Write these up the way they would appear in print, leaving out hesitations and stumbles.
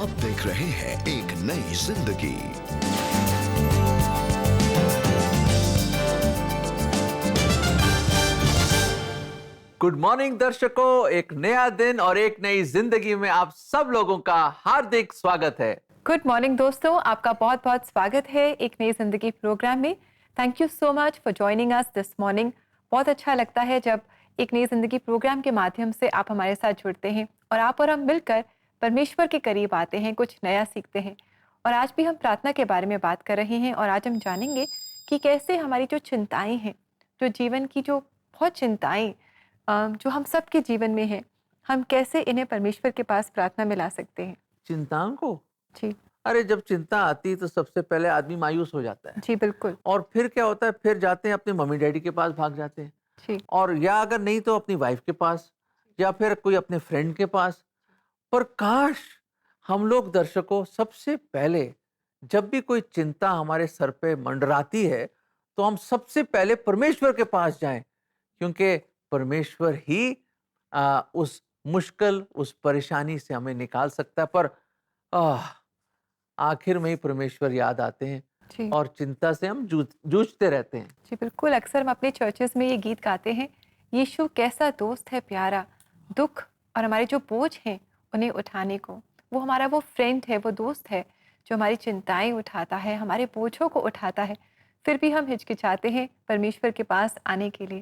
आप देख रहे हैं एक नई जिंदगी। गुड मॉर्निंग दर्शकों, एक नया दिन और एक नई जिंदगी में आप सब लोगों का हार्दिक स्वागत है। गुड मॉर्निंग दोस्तों, आपका बहुत बहुत स्वागत है एक नई जिंदगी प्रोग्राम में। Thank you so much for joining us this morning. बहुत अच्छा लगता है जब एक नई जिंदगी प्रोग्राम के माध्यम से आप हमारे साथ जुड़ते हैं और आप और हम मिलकर परमेश्वर के करीब आते हैं, कुछ नया सीखते हैं। और आज भी हम प्रार्थना के बारे में बात कर रहे हैं और आज हम जानेंगे कि कैसे हमारी जो चिंताएं हैं, जो जीवन की जो बहुत चिंताएं जो हम सब के जीवन में हैं, हम कैसे इन्हें परमेश्वर के पास प्रार्थना में ला सकते हैं। चिंताओं को जी अरे जब चिंता आती है तो सबसे पहले आदमी मायूस हो जाता है। जी बिल्कुल। और फिर क्या होता है, फिर जाते हैं अपने मम्मी डैडी के पास, भाग जाते हैं। जी और या अगर नहीं तो अपनी वाइफ के पास या फिर कोई अपने फ्रेंड के पास। पर काश हम लोग दर्शकों सबसे पहले जब भी कोई चिंता हमारे सर पे मंडराती है तो हम सबसे पहले परमेश्वर के पास जाएं, क्योंकि परमेश्वर ही उस मुश्किल, उस परेशानी से हमें निकाल सकता है। पर आखिर में ही परमेश्वर याद आते हैं जी और चिंता से हम जूझते रहते हैं। जी बिल्कुल। अक्सर हम अपने चर्चेस में ये गीत गाते हैं, यीशु कैसा दोस्त है प्यारा, दुख और हमारे जो बोझ हैं उन्हें उठाने को। वो हमारा वो फ्रेंड है, वो दोस्त है जो हमारी चिंताएं उठाता है, हमारे बोझों को उठाता है। फिर भी हम हिचकिचाते हैं परमेश्वर के पास आने के लिए।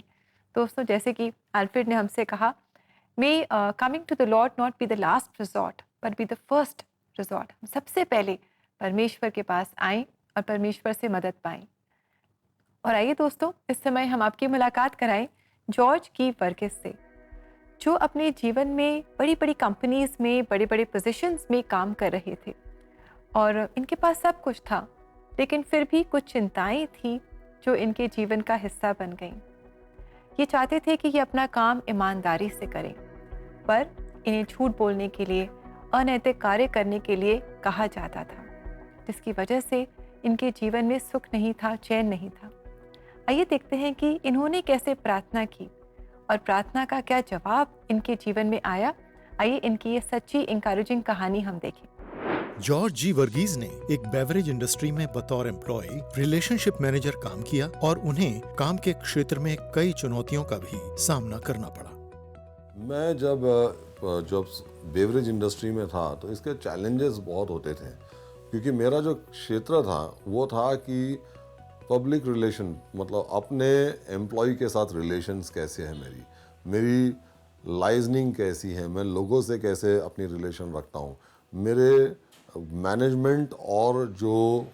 दोस्तों, जैसे कि अल्फ्रेड ने हमसे कहा, may coming to the lord not be the last resort but be the first resort. हम सबसे पहले परमेश्वर के पास आएं और परमेश्वर से मदद पाएं। और आइए दोस्तों, इस समय हम आपकी मुलाकात कराएं जॉर्ज की वर्गिस से, जो अपने जीवन में बड़ी बड़ी कंपनीज में बड़े बड़े पोजीशंस में काम कर रहे थे और इनके पास सब कुछ था, लेकिन फिर भी कुछ चिंताएं थी जो इनके जीवन का हिस्सा बन गईं। ये चाहते थे कि ये अपना काम ईमानदारी से करें, पर इन्हें झूठ बोलने के लिए, अनैतिक कार्य करने के लिए कहा जाता था, जिसकी वजह से इनके जीवन में सुख नहीं था, चैन नहीं था। आइए देखते हैं कि इन्होंने कैसे प्रार्थना की और प्रार्थना का क्या जवाब इनके जीवन में आया। आइए इनकी ये सच्ची इंकरेजिंग कहानी हम देखें। जॉर्ज जी वर्गीज ने एक बेवरेज इंडस्ट्री में बतौर एम्प्लॉय रिलेशनशिप मैनेजर काम किया और उन्हें काम के क्षेत्र में कई चुनौतियों का भी सामना करना पड़ा। मैं जब बेवरेज इंडस्ट्री में था तो इसके चैलेंजेस बहुत होते थे, क्योंकि मेरा जो क्षेत्र था वो था कि पब्लिक रिलेशन, मतलब अपने एम्प्लॉय के साथ रिलेशंस कैसे है, मेरी लाइजनिंग कैसी है, मैं लोगों से कैसे अपनी रिलेशन रखता हूँ, मेरे मैनेजमेंट और जो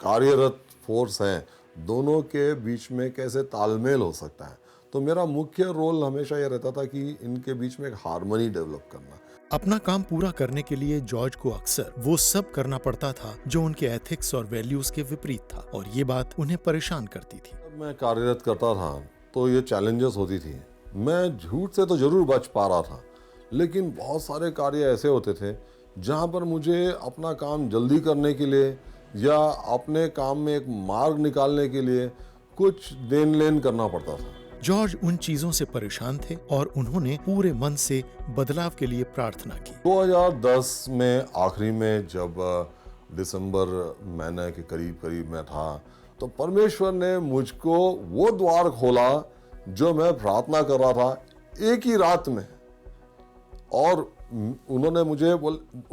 कार्यरत फोर्स हैं दोनों के बीच में कैसे तालमेल हो सकता है। तो मेरा मुख्य रोल हमेशा ये रहता था कि इनके बीच में एक हार्मनी डेवलप करना। अपना काम पूरा करने के लिए जॉर्ज को अक्सर वो सब करना पड़ता था जो उनके एथिक्स और वैल्यूज के विपरीत था, और ये बात उन्हें परेशान करती थी। जब मैं कार्यरत करता था तो ये चैलेंजेस होती थी। मैं झूठ से तो जरूर बच पा रहा था, लेकिन बहुत सारे कार्य ऐसे होते थे जहाँ पर मुझे अपना काम जल्दी करने के लिए या अपने काम में एक मार्ग निकालने के लिए कुछ देन लेन करना पड़ता था। जॉर्ज उन चीजों से परेशान थे और उन्होंने पूरे मन से बदलाव के लिए प्रार्थना की। 2010 में आखिरी में जब दिसंबर महीने के करीब मैं था, तो परमेश्वर ने मुझको वो द्वार खोला जो मैं प्रार्थना कर रहा था एक ही रात में। और उन्होंने मुझे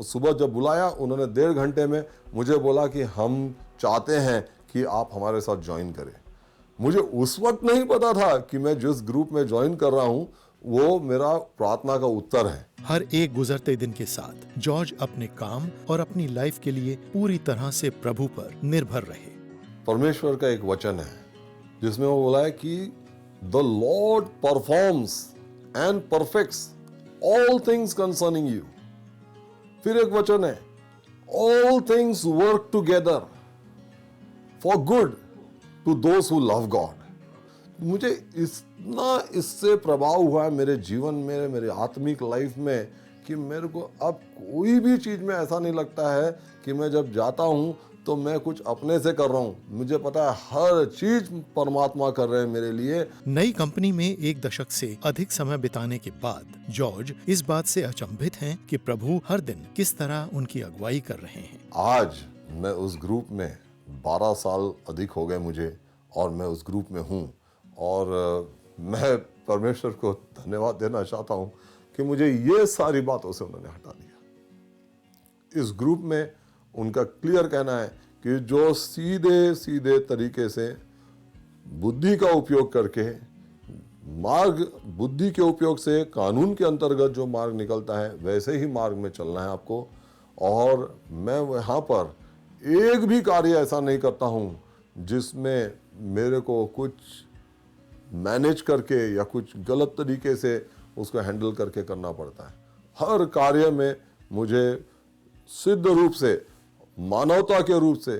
सुबह जब बुलाया, उन्होंने 1.5 घंटे में मुझे बोला कि हम चाहते हैं कि आप हमारे साथ ज्वाइन करें। मुझे उस वक्त नहीं पता था कि मैं जिस ग्रुप में ज्वाइन कर रहा हूँ वो मेरा प्रार्थना का उत्तर है। हर एक गुजरते दिन के साथ जॉर्ज अपने काम और अपनी लाइफ के लिए पूरी तरह से प्रभु पर निर्भर रहे। परमेश्वर का एक वचन है जिसमें वो बोला है कि the lord performs and perfects all things concerning you. फिर एक वचन है, all things work together for good to those who love God. मुझे इतना इससे प्रभाव हुआ है मेरे जीवन में, मेरे आत्मिक लाइफ में, कि मेरे को अब कोई भी चीज़ में ऐसा नहीं लगता है कि मैं जब जाता हूँ तो मैं कुछ अपने से कर रहा हूँ। मुझे पता है हर चीज परमात्मा कर रहे हैं मेरे लिए। नई कंपनी में 1 दशक से अधिक समय बिताने के बाद जॉर्ज इस बात से अचंभित हैं कि प्रभु हर दिन किस तरह उनकी अगुवाई कर रहे हैं। आज मैं उस ग्रुप में 12 साल अधिक हो गए मुझे, और मैं उस ग्रुप में हूँ, और मैं परमेश्वर को धन्यवाद देना चाहता हूँ कि मुझे ये सारी बातों से उन्होंने हटा दिया। इस ग्रुप में उनका क्लियर कहना है कि जो सीधे सीधे तरीके से बुद्धि का उपयोग करके मार्ग, बुद्धि के उपयोग से कानून के अंतर्गत जो मार्ग निकलता है वैसे ही मार्ग में चलना है आपको। और मैं यहाँ पर एक भी कार्य ऐसा नहीं करता हूँ जिसमें मेरे को कुछ मैनेज करके या कुछ गलत तरीके से उसको हैंडल करके करना पड़ता है। हर कार्य में मुझे सिद्ध रूप से, मानवता के रूप से,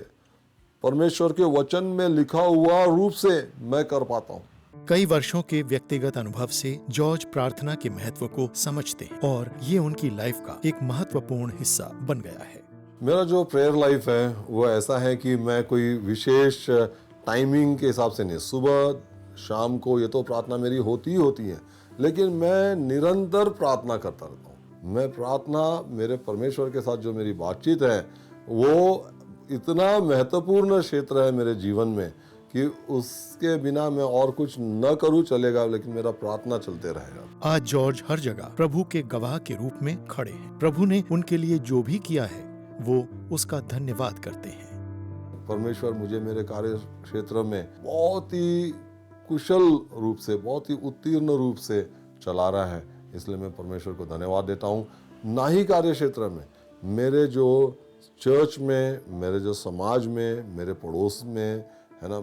परमेश्वर के वचन में लिखा हुआ रूप से मैं कर पाता हूँ। कई वर्षों के व्यक्तिगत अनुभव से जॉर्ज प्रार्थना के महत्व को समझते हैं और ये उनकी लाइफ का एक महत्वपूर्ण हिस्सा बन गया है। मेरा जो प्रेयर लाइफ है वो ऐसा है कि मैं कोई विशेष टाइमिंग के हिसाब से नहीं, सुबह शाम को ये तो प्रार्थना मेरी होती ही होती है, लेकिन मैं निरंतर प्रार्थना करता रहता हूँ। मैं प्रार्थना, मेरे परमेश्वर के साथ जो मेरी बातचीत है वो इतना महत्वपूर्ण क्षेत्र है मेरे जीवन में कि उसके बिना मैं और कुछ न करूँ चलेगा, लेकिन मेरा प्रार्थना चलते रहेगा। आज जॉर्ज हर जगह प्रभु के गवाह के रूप में खड़े हैं। प्रभु ने उनके लिए जो भी किया है वो उसका धन्यवाद करते हैं। परमेश्वर मुझे मेरे कार्य क्षेत्र में बहुत ही कुशल रूप से, बहुत ही उत्तीर्ण रूप से चला रहा है, इसलिए मैं परमेश्वर को धन्यवाद देता हूँ। ना ही कार्य क्षेत्र में, मेरे जो चर्च में, मेरे जो समाज में, मेरे पड़ोस में है ना,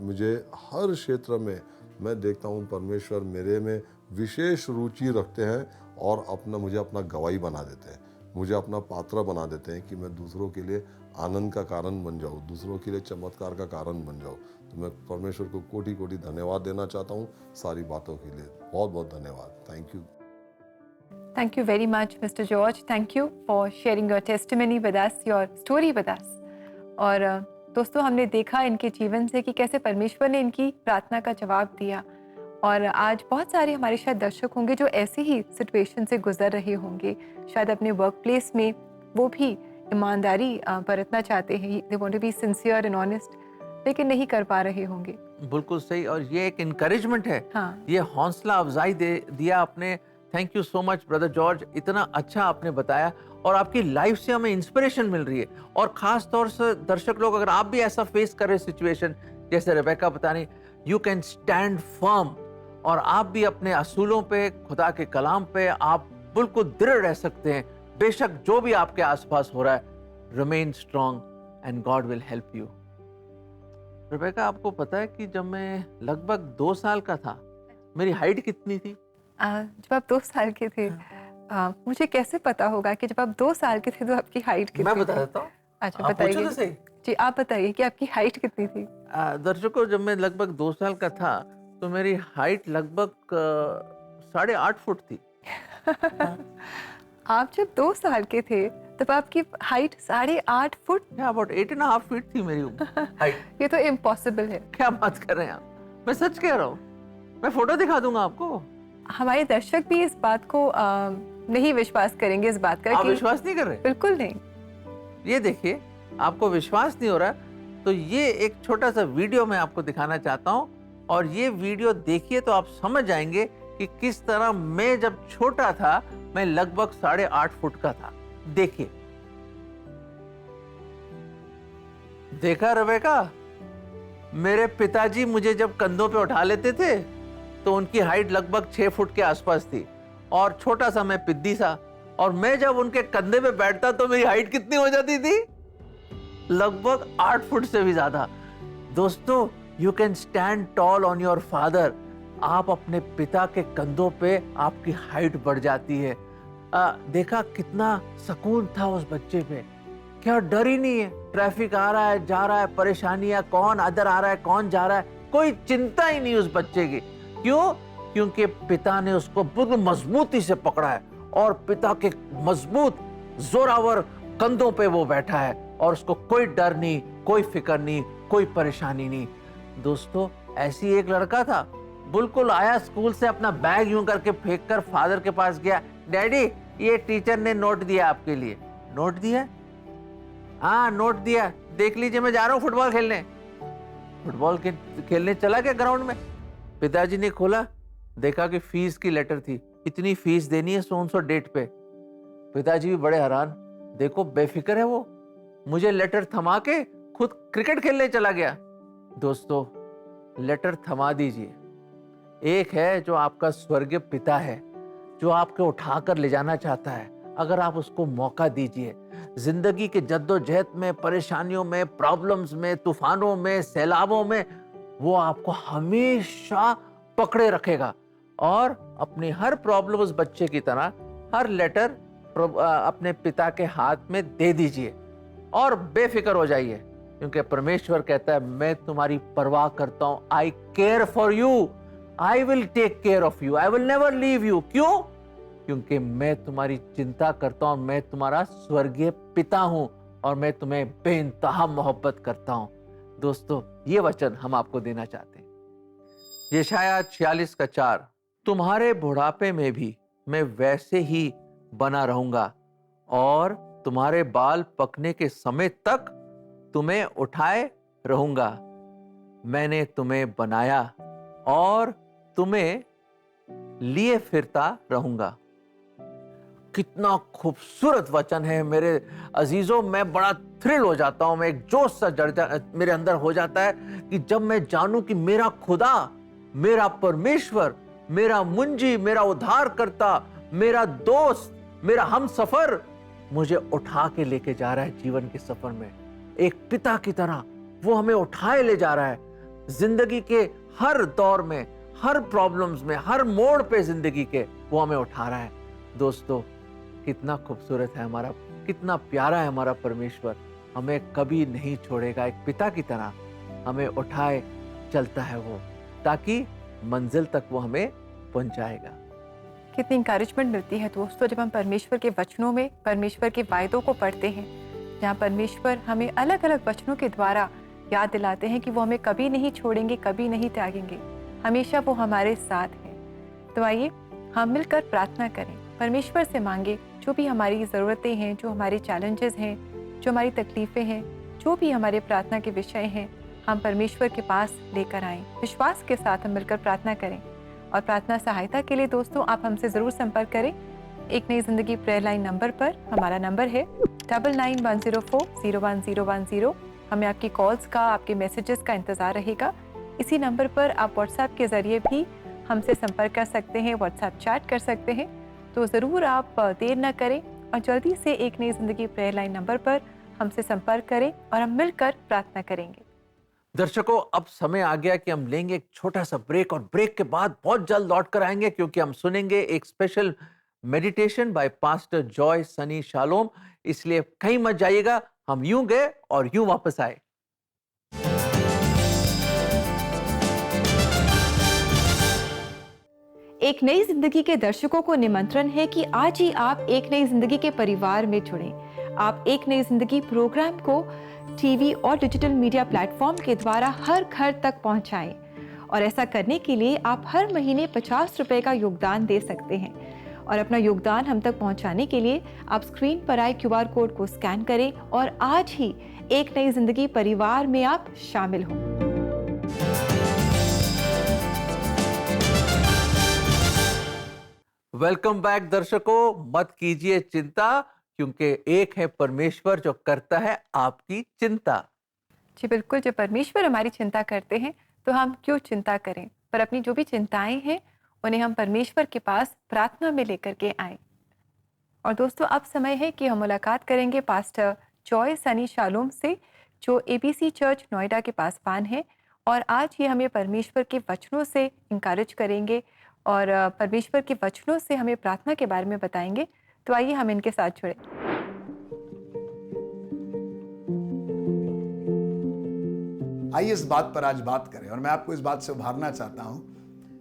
मुझे हर क्षेत्र में मैं देखता हूँ परमेश्वर मेरे में विशेष रुचि रखते हैं और मुझे अपना गवाही बना देते हैं, मुझे अपना पात्र बना देते हैं कि मैं दूसरों के लिए आनंद का कारण बन जाऊँ, दूसरों के लिए चमत्कार का कारण बन जाऊँ। तो मैं परमेश्वर को कोटि कोटि धन्यवाद देना चाहता हूँ सारी बातों के लिए। बहुत बहुत धन्यवाद। Thank you. Thank you very much, Mr. George. Thank you for sharing your testimony with us, your story with us. और दोस्तों, हमने देखा इनके जीवन से कि कैसे परमेश्वर ने इनकी प्रार्थना का जवाब दिया। और आज बहुत सारे हमारे शायद दर्शक होंगे जो ऐसी ही सिचुएशन से गुजर रहे होंगे, शायद अपने वर्क प्लेस में वो भी ईमानदारी बरतना चाहते हैं, they want to be sincere and honest, लेकिन नहीं कर पा रहे होंगे। बिल्कुल सही, और ये एक इनकरेजमेंट है। हाँ। ये हौसला अफजाई दिया आपने। Thank you so much brother George, इतना अच्छा आपने बताया और आपकी लाइफ से हमें इंस्पिरेशन मिल रही है। और खास तौर से दर्शक लोग, अगर आप भी ऐसा फेस कर रहे सिचुएशन जैसे रेबेका बता रही, यू कैन स्टैंड फर्म, और आप भी अपने असूलों पे, खुदा के कलाम पे आप बिल्कुल दृढ़ रह सकते हैं। बेशक जो भी आपके आसपास हो रहा है, remain strong and God will help you. Rebecca, आपको पता है कि जब मैं लगभग 2 साल का था, मेरी हाइट कितनी थी? जब आप 2 साल के थे, मुझे कैसे पता होगा कि जब आप 2 साल के थे तो आपकी हाइट कितनी मैं थी? बता देता हूँ। अच्छा, आप पूछो बताइए। तो सही। जी, आप बताइए कि आपकी हाइट कितनी थी? दर्शकों, जब मैं लगभग 2 साल का था तो मेरी हाइट लगभग 8.5 फुट थी। आप जब 2 साल के थे तब आपकी हाइट 8.5 फुट? अबाउट 8.5 फीट थी मेरी हाइट। ये तो इम्पॉसिबल है। क्या बात कर रहे हैं आप? मैं सच कह रहा हूँ, मैं फोटो दिखा दूंगा आपको। हमारे दर्शक भी इस बात को नहीं विश्वास करेंगे, इस बात का आप कि विश्वास नहीं कर रहे? बिल्कुल नहीं। ये देखिए, आपको विश्वास नहीं हो रहा, तो ये एक छोटा सा वीडियो मैं आपको दिखाना चाहता हूँ, और ये वीडियो देखिए तो आप समझ जाएंगे कि किस तरह मैं जब छोटा था, मैं लगभग 8.5 फुट का था। देखिए, देखा रेबेका? मेरे पिताजी मुझे जब कंधों पे उठा लेते थे तो उनकी हाइट लगभग 6 फुट के आसपास थी, और छोटा सा मैं पिद्दी सा, और मैं जब उनके कंधे पे बैठता तो मेरी हाइट कितनी हो जाती थी? लगभग 8 फुट से भी ज्यादा। दोस्तों, you can stand toll on your father. आप अपने पिता के कंधों पे आपकी हाइट बढ़ जाती है। देखा कितना सुकून था उस बच्चे पे, क्या डर ही नहीं है। ट्रैफिक आ रहा है, जा रहा है, परेशानियां, कौन इधर आ रहा है, कौन जा रहा है, कोई चिंता ही नहीं उस बच्चे की। क्यों? क्योंकि पिता ने उसको बिल्कुल मजबूती से पकड़ा है और पिता के मजबूत जोरावर कंधों पे वो बैठा है और उसको कोई डर नहीं, कोई फिक्र नहीं, कोई परेशानी नहीं। दोस्तों, ऐसी एक लड़का था, बिल्कुल आया स्कूल से, अपना बैग यूं करके फेंक कर फादर के पास गया, डैडी ये टीचर ने नोट दिया आपके लिए। नोट दिया? हाँ नोट दिया, देख लीजिए मैं जा रहा हूँ फुटबॉल खेलने। फुटबॉल खेलने चला गया ग्राउंड में। पिताजी ने खोला, देखा कि फीस की लेटर थी, इतनी फीस देनी है सो डेट पे। पिताजी भी बड़े हैरान, देखो बेफिक्र है वो, मुझे लेटर थमा के खुद क्रिकेट खेलने चला गया। दोस्तों, लेटर थमा दीजिए। एक है जो आपका स्वर्गीय पिता है, जो आपको उठाकर ले जाना चाहता है। अगर आप उसको मौका दीजिए, जिंदगी के जद्दोजहद में, परेशानियों में, प्रॉब्लम्स में, तूफानों में, सैलाबों में वो आपको हमेशा पकड़े रखेगा। और अपनी हर प्रॉब्लम उस बच्चे की तरह हर लेटर अपने पिता के हाथ में दे दीजिए और बेफिक्र हो जाइए, क्योंकि परमेश्वर कहता है मैं तुम्हारी परवाह करता हूं। I care for you, I will take care of you, I will never leave you. क्यों? क्योंकि मैं तुम्हारी चिंता करता हूं, मैं तुम्हारा स्वर्गीय पिता हूं और मैं तुम्हें बेइंतहा मोहब्बत करता हूं। दोस्तों, ये वचन हम आपको देना चाहते हैं। यशायाह 46:4, तुम्हारे बुढ़ापे में भी मैं वैसे ही बना रहूंगा और तुम्हारे बाल पकने के समय तक तुम्हें उठाए रहूंगा। मैंने तुम्हें बनाया और तुम्हें लिए फिरता रहूंगा। कितना खूबसूरत वचन है मेरे अजीजों। मैं बड़ा थ्रिल हो जाता हूं, मैं एक जोश सा मेरे अंदर हो जाता है कि जब मैं जानूं कि मेरा खुदा, मेरा परमेश्वर, मेरा मुंजी, मेरा उद्धारकर्ता, मेरा दोस्त, मेरा हम सफर मुझे उठा के लेके जा रहा है जीवन के सफर में। एक पिता की तरह वो हमें उठाए ले जा रहा है जिंदगी के हर दौर में, हर प्रॉब्लम्स में, हर मोड़ पे जिंदगी के वो हमें उठा रहा है। दोस्तों, कितना खूबसूरत है हमारा, कितना प्यारा है हमारा परमेश्वर। हमें कभी नहीं छोड़ेगा, एक पिता की तरह हमें उठाए चलता है वो, ताकि मंजिल तक वो हमें पहुंचाएगा। कितनी इंकरेजमेंट मिलती है दोस्तों जब हम परमेश्वर के वचनों में परमेश्वर के वायदों को पढ़ते हैं, जहाँ परमेश्वर हमें अलग अलग वचनों के द्वारा याद दिलाते हैं कि वो हमें कभी नहीं छोड़ेंगे, कभी नहीं त्यागेंगे, हमेशा वो हमारे साथ हैं। तो आइए हम मिलकर प्रार्थना करें, परमेश्वर से मांगे जो भी हमारी ज़रूरतें हैं, जो हमारे चैलेंजेस हैं, जो हमारी तकलीफ़ें हैं, जो भी हमारे प्रार्थना के विषय हैं, हम परमेश्वर के पास लेकर आएँ। विश्वास के साथ हम मिलकर प्रार्थना करें। और प्रार्थना सहायता के लिए दोस्तों आप हमसे ज़रूर संपर्क करें। एक नई ज़िंदगी प्रेयर लाइन नंबर पर। हमारा नंबर है 9910401010। हमें आपकी कॉल्स का, आपके मैसेजेस का इंतज़ार रहेगा। इसी नंबर पर आप व्हाट्सएप के ज़रिए भी हमसे संपर्क कर सकते हैं, व्हाट्सएप चैट कर सकते हैं। तो ज़रूर आप देर न करें और जल्दी से एक नई ज़िंदगी प्रेयर लाइन नंबर पर हमसे संपर्क करें और हम मिलकर प्रार्थना करेंगे। दर्शकों, अब समय आ गया कि हम लेंगे एक छोटा सा ब्रेक और ब्रेक के बाद बहुत जल्द लौट कर आएंगे, क्योंकि हम सुनेंगे एक special meditation bye pastor Joy Sunny shalom. इसलिए कहीं मत जाइएगा, हम यूं गए और यूं वापस आए। एक नई जिंदगी के दर्शकों को निमंत्रण है कि आज ही आप एक नई जिंदगी के परिवार में जुड़ें। आप एक नई जिंदगी प्रोग्राम को टीवी और डिजिटल मीडिया प्लेटफॉर्म के द्वारा हर घर तक पहुंचाएं। और ऐसा करने के लिए आप हर महीने 50 रुपए का योगदान दे सकते हैं। और अपना योगदान हम तक पहुंचाने के लिए आप स्क्रीन पर आए QR कोड को स्कैन करें और आज ही एक नई जिंदगी परिवार में आप शामिल हों। वेलकम बैक दर्शकों, मत कीजिए चिंता, क्योंकि एक है परमेश्वर जो करता है आपकी चिंता। जी बिल्कुल, जब परमेश्वर हमारी चिंता करते हैं तो हम क्यों चिंता करें, पर अपनी जो भी चिंताएं हैं उन्हें हम परमेश्वर के पास प्रार्थना में लेकर के आएं। और दोस्तों, अब समय है कि हम मुलाकात करेंगे पास्टर जॉय सनी शालोम से, जो ABC चर्च नोएडा के पासवान है। और आज ये हमें परमेश्वर के वचनों से इंकरेज करेंगे और परमेश्वर के वचनों से हमें प्रार्थना के बारे में बताएंगे। तो आइए हम इनके साथ जुड़े। आइए इस बात पर आज बात करें, और मैं आपको इस बात से उभारना चाहता हूं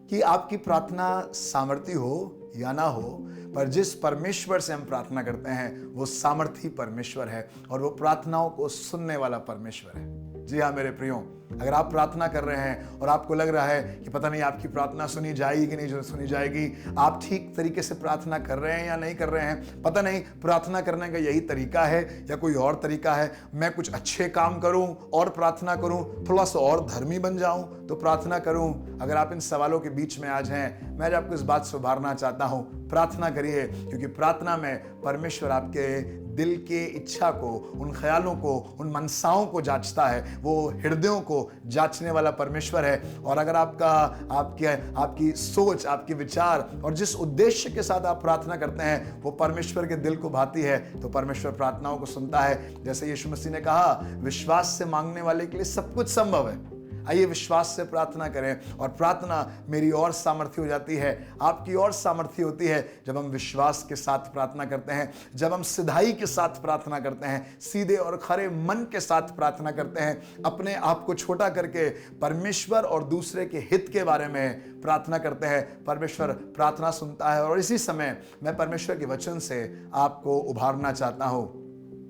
कि आपकी प्रार्थना सामर्थी हो या ना हो, पर जिस परमेश्वर से हम प्रार्थना करते हैं वो सामर्थी परमेश्वर है और वो प्रार्थनाओं को सुनने वाला परमेश्वर है। जी हाँ मेरे प्रियो, अगर आप प्रार्थना कर रहे हैं और आपको लग रहा है कि पता नहीं आपकी प्रार्थना सुनी जाएगी कि नहीं सुनी जाएगी, आप ठीक तरीके से प्रार्थना कर रहे हैं या नहीं कर रहे हैं, पता नहीं प्रार्थना करने का यही तरीका है या कोई और तरीका है, मैं कुछ अच्छे काम करूं और प्रार्थना करूं, थोड़ा सा और धर्मी बन जाऊं तो प्रार्थना करूं, अगर आप इन सवालों के बीच में आज हैं, मैं आज आपको इस बात से उभारना चाहता हूं, प्रार्थना करिए, क्योंकि प्रार्थना में परमेश्वर आपके दिल के इच्छा को, उन ख्यालों को, उन मनसाओं को जांचता है। वो हृदयों को जांचने वाला परमेश्वर है। और अगर आपकी सोच, आपके विचार और जिस उद्देश्य के साथ आप प्रार्थना करते हैं वो परमेश्वर के दिल को भाती है, तो परमेश्वर प्रार्थनाओं को सुनता है। जैसे यीशु मसीह ने कहा, विश्वास से मांगने वाले के लिए सब कुछ संभव है। आइए विश्वास से प्रार्थना करें और प्रार्थना मेरी और सामर्थ्य हो जाती है, आपकी और सामर्थ्य होती है जब हम विश्वास के साथ प्रार्थना करते हैं, जब हम सिधाई के साथ प्रार्थना करते हैं, सीधे और खरे मन के साथ प्रार्थना करते हैं, अपने आप को छोटा करके परमेश्वर और दूसरे के हित के बारे में प्रार्थना करते हैं। परमेश्वर प्रार्थना सुनता है। और इसी समय मैं परमेश्वर के वचन से आपको उभारना चाहता हूं।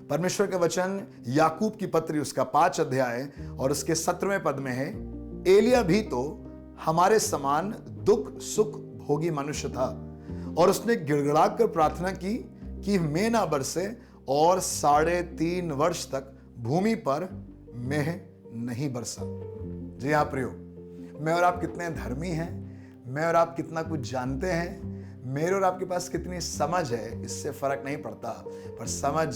परमेश्वर का वचन याकूब की पत्री उसका 5 अध्याय और उसके 17वें पद में है, एलिया भी तो हमारे समान दुख सुख भोगी मनुष्य था और उसने गिड़गिड़ा कर प्रार्थना की कि मेघ ना बरसे और 3.5 वर्ष तक भूमि पर मेघ नहीं बरसा। जी हाँ प्रियो, मैं और आप कितने धर्मी हैं, मैं और आप कितना कुछ जानते हैं, मेरे और आपके पास कितनी समझ है, इससे फर्क नहीं पड़ता। पर समझ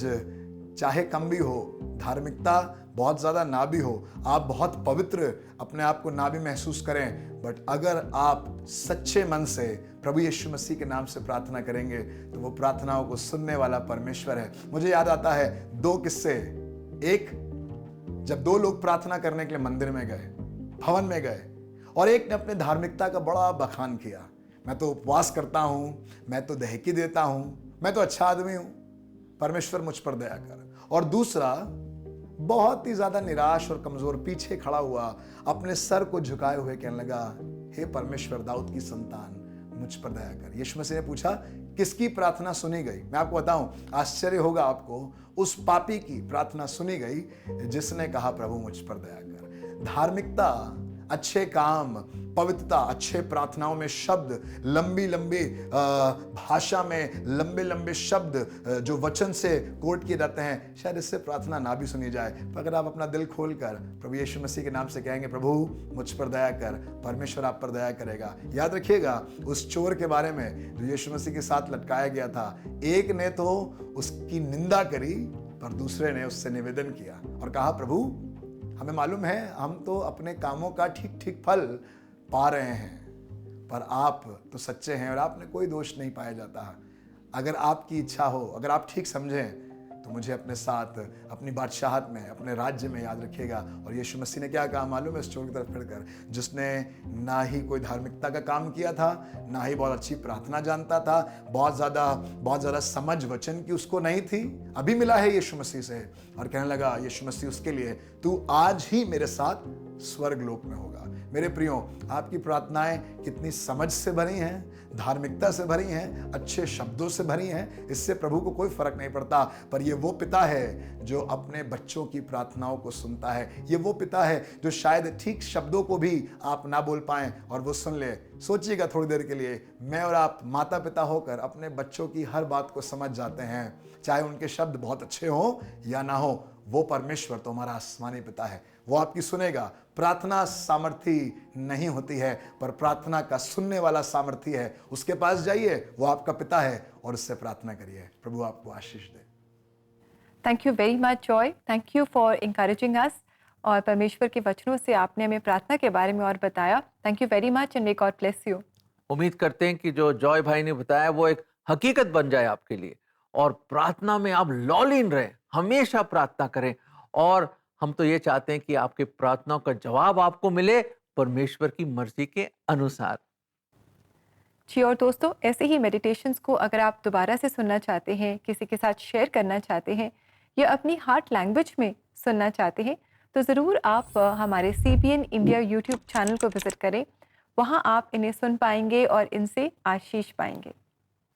चाहे कम भी हो, धार्मिकता बहुत ज्यादा ना भी हो, आप बहुत पवित्र अपने आप को ना भी महसूस करें, बट अगर आप सच्चे मन से प्रभु यीशु मसीह के नाम से प्रार्थना करेंगे तो वो प्रार्थनाओं को सुनने वाला परमेश्वर है। मुझे याद आता है 2 किस्से। एक, जब 2 लोग प्रार्थना करने के लिए मंदिर में गए, भवन में गए, और एक ने अपने धार्मिकता का बड़ा बखान किया, मैं तो उपवास करता हूं, मैं तो दहकी देता हूं, मैं तो अच्छा आदमी हूं, परमेश्वर मुझ पर दया कर। और दूसरा बहुत ही ज्यादा निराश और कमजोर पीछे खड़ा हुआ, अपने सर को झुकाए हुए कहने लगा, हे परमेश्वर दाऊद की संतान, मुझ पर दया कर। यीशु मसीह ने पूछा, किसकी प्रार्थना सुनी गई? मैं आपको बताऊं, आश्चर्य होगा आपको, उस पापी की प्रार्थना सुनी गई जिसने कहा, प्रभु मुझ पर दया कर। धार्मिकता, अच्छे काम, पवित्रता, अच्छे प्रार्थनाओं में शब्द, लंबी लंबी भाषा में लंबे लंबे शब्द जो वचन से कोट किए जाते हैं, शायद इससे प्रार्थना ना भी सुनी जाए। पर अगर आप अपना दिल खोलकर प्रभु यीशु मसीह के नाम से कहेंगे, प्रभु मुझ पर दया कर, परमेश्वर आप पर दया करेगा। याद रखिएगा उस चोर के बारे में जो यीशु मसीह के साथ लटकाया गया था, एक ने तो उसकी निंदा करी पर दूसरे ने उससे निवेदन किया और कहा, प्रभु हमें मालूम है हम तो अपने कामों का ठीक ठीक फल पा रहे हैं, पर आप तो सच्चे हैं और आप में कोई दोष नहीं पाया जाता। अगर आपकी इच्छा हो, अगर आप ठीक समझें तो मुझे अपने साथ अपनी बादशाहत में, अपने राज्य में याद रखिएगा। और यीशु मसीह ने क्या कहा मालूम है उस चोर की तरफ फिरकर, जिसने ना ही कोई धार्मिकता का काम किया था, ना ही बहुत अच्छी प्रार्थना जानता था, बहुत ज़्यादा समझ वचन की उसको नहीं थी, अभी मिला है यीशु मसीह से और कहने लगा यीशु मसीह उसके लिए, तू आज ही मेरे साथ स्वर्ग लोक में होगा। मेरे प्रियो, आपकी प्रार्थनाएं कितनी समझ से भरी हैं, धार्मिकता से भरी हैं, अच्छे शब्दों से भरी हैं, इससे प्रभु को कोई फर्क नहीं पड़ता। पर ये वो पिता है जो अपने बच्चों की प्रार्थनाओं को सुनता है। ये वो पिता है जो शायद ठीक शब्दों को भी आप ना बोल पाएं और वो सुन ले। सोचिएगा थोड़ी देर के लिए, मैं और आप माता पिता होकर अपने बच्चों की हर बात को समझ जाते हैं, चाहे उनके शब्द बहुत अच्छे हो या ना हो। वो परमेश्वर तो हमारा आसमानी पिता है, वो आपकी सुनेगा। प्रार्थना सामर्थी नहीं होती है, पर प्रार्थना का सुनने वाला सामर्थी है। उसके पास जाइए, वो आपका पिता है और उससे प्रार्थना करिए। प्रभु आपको आशीष दे। Thank you very much Joy, thank you for encouraging us. और परमेश्वर के वचनों से आपने हमें प्रार्थना के बारे में और बताया। Thank you very much and may God bless you. उम्मीद करते हैं कि जो जॉय भाई ने बताया वो एक हकीकत बन जाए आपके लिए, और प्रार्थना में आप लॉलीन रहें, हमेशा प्रार्थना करें। और हम तो ये चाहते हैं कि आपके प्रार्थनाओं का जवाब आपको मिले परमेश्वर की मर्जी के अनुसार। जी, और दोस्तों ऐसे ही मेडिटेशंस को अगर आप दोबारा से सुनना चाहते हैं, किसी के साथ शेयर करना चाहते हैं या अपनी हार्ट लैंग्वेज में सुनना चाहते हैं, तो ज़रूर आप हमारे CBN इंडिया यूट्यूब चैनल को विज़िट करें। वहाँ आप इन्हें सुन पाएंगे और इनसे आशीष पाएंगे।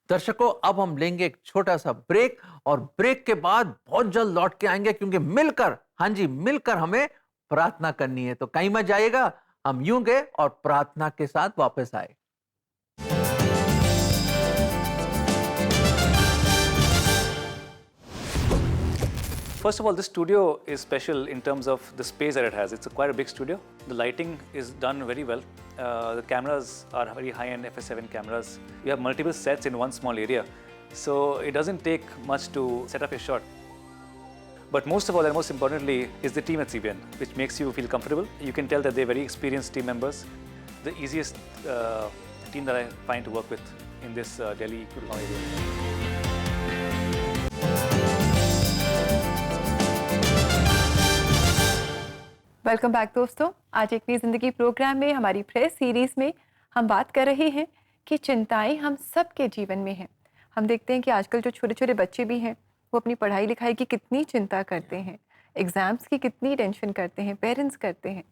दर्शकों, अब हम लेंगे एक छोटा सा ब्रेक और ब्रेक के बाद बहुत जल्द लौट के आएंगे, क्योंकि मिलकर, हाँ जी, मिलकर हमें प्रार्थना करनी है। तो कहीं मत जाइएगा, हम यूं गए और प्रार्थना के साथ वापस आए। First of all, this studio is special in terms of the space that it has. It's quite a big studio. The lighting is done very well. The cameras are very high-end FS7 cameras. You have multiple sets in one small area, so it doesn't take much to set up a shot. But most of all, and most importantly, is the team at CBN, which makes you feel comfortable. You can tell that they're very experienced team members. The easiest team that I find to work with in this Delhi Gurgaon area. Welcome back दोस्तों। आज एक नई ज़िंदगी programme में, हमारी press series में हम बात कर रहे हैं कि चिंताएं हम सब के जीवन में हैं। हम देखते हैं कि आजकल जो छोटे छोटे बच्चे भी हैं वो अपनी पढ़ाई लिखाई की कितनी चिंता करते हैं, एग्ज़ाम्स की कितनी टेंशन करते हैं, पेरेंट्स करते हैं,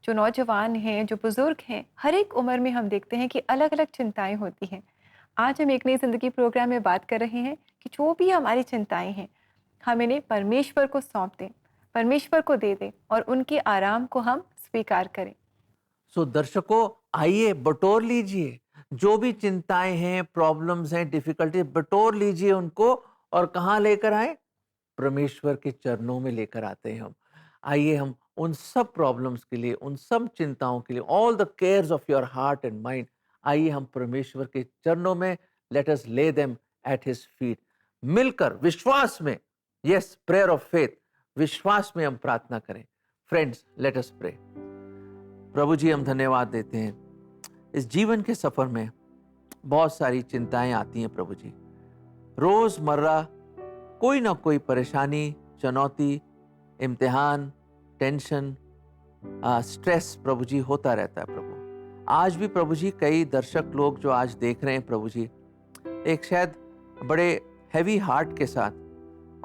जो नौजवान हैं, जो बुज़ुर्ग हैं, हर एक उम्र में हम देखते हैं कि अलग अलग चिंताएँ होती हैं। आज हम एक नई ज़िंदगी प्रोग्राम में बात कर रहे हैं कि जो भी हमारी चिंताएँ हैं हम इन्हें परमेश्वर को सौंप दें, परमेश्वर को दे दें और उनके आराम को हम स्वीकार करें। सो दर्शकों, आइए बटोर लीजिए जो भी चिंताएं हैं, प्रॉब्लम्स हैं, डिफिकल्टी, बटोर लीजिए उनको और कहाँ लेकर आए? परमेश्वर के चरणों में लेकर आते हैं हम। आइए हम उन सब प्रॉब्लम्स के लिए, उन सब चिंताओं के लिए, all the cares of your heart and mind, आइए हम परमेश्वर के चरणों में, लेट अस ले देम एट हिज फीट। मिलकर विश्वास में, यस, प्रेयर ऑफ फेथ, विश्वास में हम प्रार्थना करें। Friends, let us pray. प्रभु जी, हम धन्यवाद देते हैं, इस जीवन के सफर में बहुत सारी चिंताएं आती हैं प्रभु जी। रोजमर्रा कोई ना कोई परेशानी, चुनौती, इम्तिहान, टेंशन, स्ट्रेस प्रभु जी होता रहता है प्रभु। आज भी प्रभु जी कई दर्शक लोग जो आज देख रहे हैं प्रभु जी, एक शायद बड़े हैवी हार्ट के साथ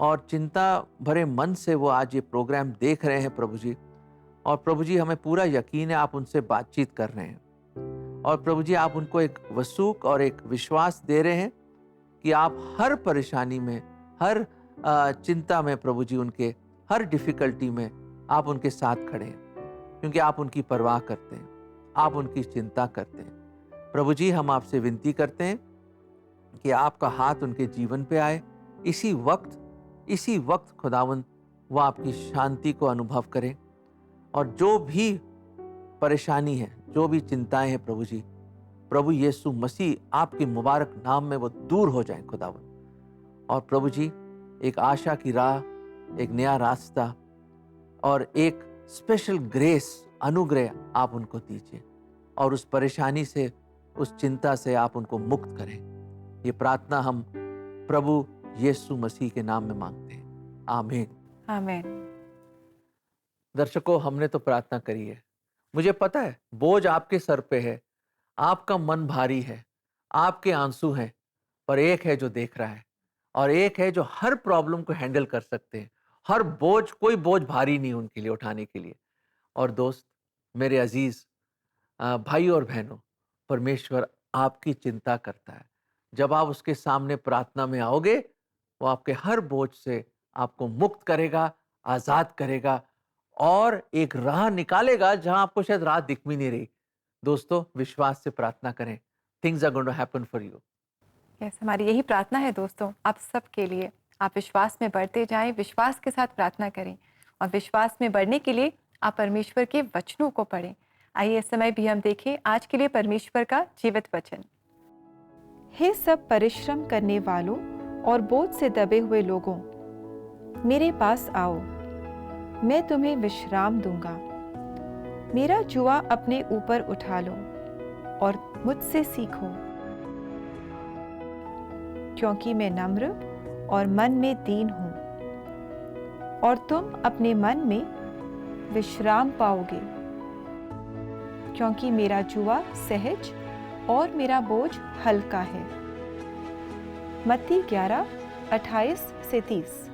और चिंता भरे मन से वो आज ये प्रोग्राम देख रहे हैं प्रभु जी। और प्रभु जी, हमें पूरा यकीन है आप उनसे बातचीत कर रहे हैं और प्रभु जी आप उनको एक वसूख और एक विश्वास दे रहे हैं कि आप हर परेशानी में, हर चिंता में प्रभु जी, उनके हर डिफिकल्टी में आप उनके साथ खड़े हैं, क्योंकि आप उनकी परवाह करते हैं, आप उनकी चिंता करते हैं। प्रभु जी, हम आपसे विनती करते हैं कि आपका हाथ उनके जीवन पे आए। इसी वक्त खुदावंद वो आपकी शांति को अनुभव करें और जो भी परेशानी है, जो भी चिंताएं हैं प्रभु जी, प्रभु यीशु मसीह आपके मुबारक नाम में वो दूर हो जाएं खुदावंद। और प्रभु जी, एक आशा की राह, एक नया रास्ता और एक स्पेशल ग्रेस, अनुग्रह आप उनको दीजिए और उस परेशानी से, उस चिंता से आप उनको मुक्त करें। ये प्रार्थना हम प्रभु यीशु मसीह के नाम में मांगते हैं, आमीन। आमीन। दर्शकों, हमने तो प्रार्थना करी है, मुझे पता है बोझ आपके सर पे है, आपका मन भारी है, आपके आंसू हैं, पर एक है जो देख रहा है और एक है जो हर प्रॉब्लम को हैंडल कर सकते हैं। हर बोझ, कोई बोझ भारी नहीं उनके लिए उठाने के लिए। और दोस्त, मेरे अजीज भाई और बहनों, परमेश्वर आपकी चिंता करता है। जब आप उसके सामने प्रार्थना में आओगे, वो आपके हर बोझ से आपको मुक्त करेगा, आज़ाद करेगा और एक राह निकालेगा जहां आपको शायद राह दिख भी नहीं रही। दोस्तों, विश्वास से प्रार्थना करें, things are going to happen for you. Yes, हमारी यही प्रार्थना है दोस्तों, आप सबके लिए। आप विश्वास में बढ़ते जाएं, विश्वास के साथ प्रार्थना करें और विश्वास में बढ़ने के लिए आप परमेश्वर के वचनों को पढ़ें। आइए इस समय भी हम देखें आज के लिए परमेश्वर का जीवित वचन। हे सब परिश्रम करने वालों और बोझ से दबे हुए लोगों, मेरे पास आओ, मैं तुम्हें विश्राम दूंगा। मेरा जुआ अपने ऊपर उठा लो और मुझसे सीखो, क्योंकि मैं नम्र और मन में दीन हूँ, और तुम अपने मन में विश्राम पाओगे, क्योंकि मेरा जुआ सहज और मेरा बोझ हल्का है। मत्ती 11:28-30।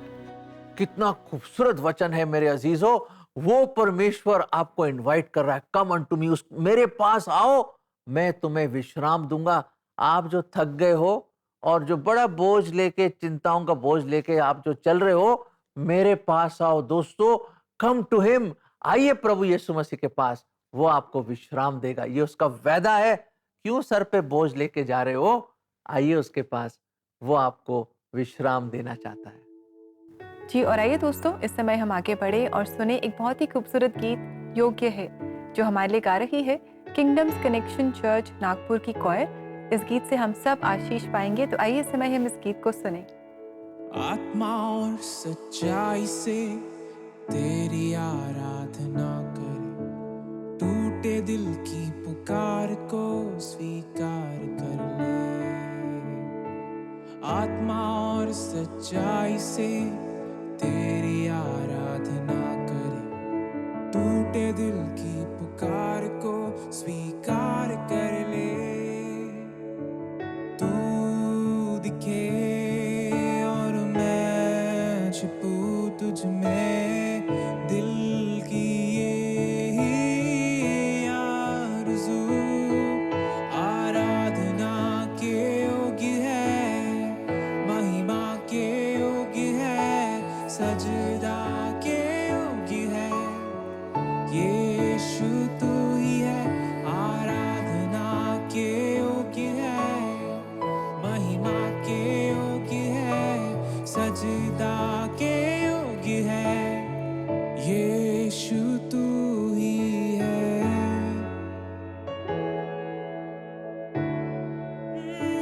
कितना खूबसूरत वचन है मेरे अजीजों। वो परमेश्वर आपको इनवाइट कर रहा है, कम अनटू मी, मेरे पास आओ, मैं तुम्हें विश्राम दूंगा। आप जो थक गए हो, और जो बड़ा बोझ लेके, चिंताओं का बोझ लेके आप जो चल रहे हो, मेरे पास आओ दोस्तों, कम टू हिम, आइए प्रभु यीशु मसीह के पास, वो आपको विश्राम देगा। ये उसका वादा है। क्यों सर पे बोझ लेके जा रहे हो? आइए उसके पास, वो आपको विश्राम देना चाहता है। जी, और आइए दोस्तों, इस समय हम आगे बढ़े और सुने एक बहुत ही खूबसूरत गीत योग्य है, जो हमारे लिए गा रही है किंगडम्स कनेक्शन चर्च नागपुर की कॉयर। इस गीत से हम सब आशीष पाएंगे। तो आइए इस समय हम इस गीत को सुने। आत्मा और सच्चाई से तेरी आराधना करे, टूटे दिल की पुकार को स्वीकार कर ले। आत्मा और सच्चाई से तेरी आराधना करे, टूटे दिल की पुकार को स्वीकार कर ले। तू दिखे और मैं छिपूं तुझ में, दिल की ये आरज़ू आराधना के योग्य है, महिमा के योग्य है, सजदा के योग्य है। यीशु तू ही है, आराधना के योग्य है, महिमा के योग्य है, सजदा के योग्य है। यीशु तू ही है।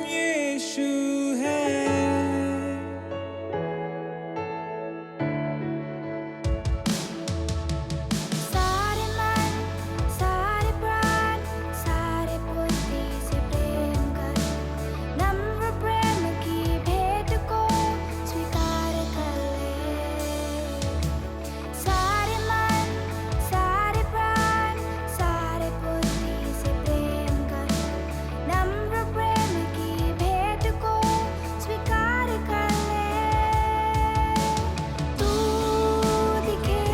यीशु है। सारे मन, सारे प्राण, सारे बुद्धि से प्रेम कर, नम्र प्रेम की भेंट को स्वीकार कर ले। सारे मन, सारे प्राण, सारे बुद्धि से प्रेम कर, नम्र प्रेम की भेंट को स्वीकार कर ले। तू दिखे,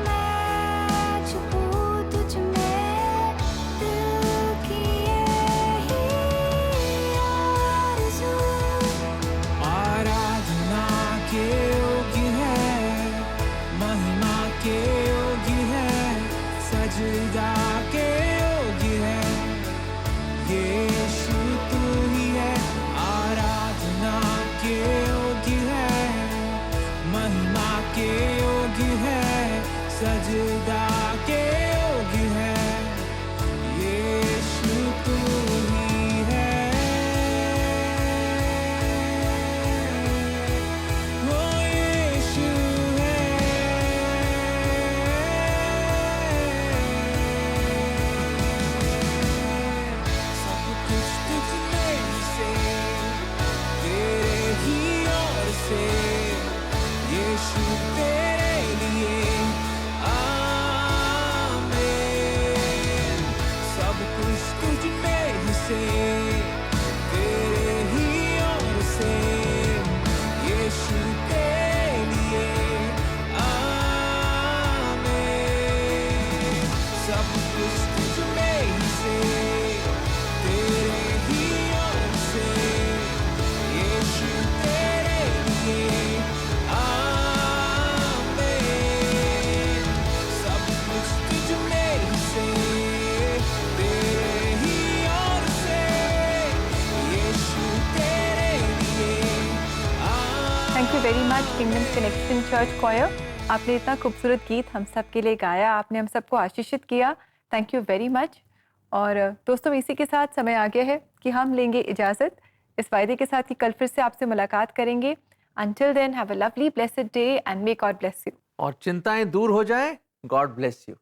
मैं छुपूं तुझ में, दिल की यही आरज़ू। आराधना के योग्य है, महिमा के योग्य है, सजदा के योग्य है। यीशु तू ही है, आराधना के योग्य है, महिमा के योग्य है, सजदा के योग्य है। यीशु तू ही है। वो यीशु है। सब कुछ तुझ में से, तेरे ही ओर से, यीशु तेरे लिए। आमीन। सब कुछ तुझ में से, तेरे ही ओर से, यीशु तेरे लिए। आमीन। सब कुछ तुझ में से, तेरे ही ओर से, यीशु तेरे लिए। आमीन। सब कुछ तुझ में से, तेरे ही ओर से, यीशु तेरे लिए। Thank you very much kingdoms connection church coir. आपने इतना खूबसूरत गीत हम सब के लिए गाया, आपने हम सबको आशीषित किया। Thank you very much. और दोस्तों, इसी के साथ समय आ गया है कि हम लेंगे इजाज़त, इस वायदे के साथ कि कल फिर से आपसे मुलाकात करेंगे। Until then, have a lovely, blessed day and may God bless you. और चिंताएं दूर हो जाएं। God bless you.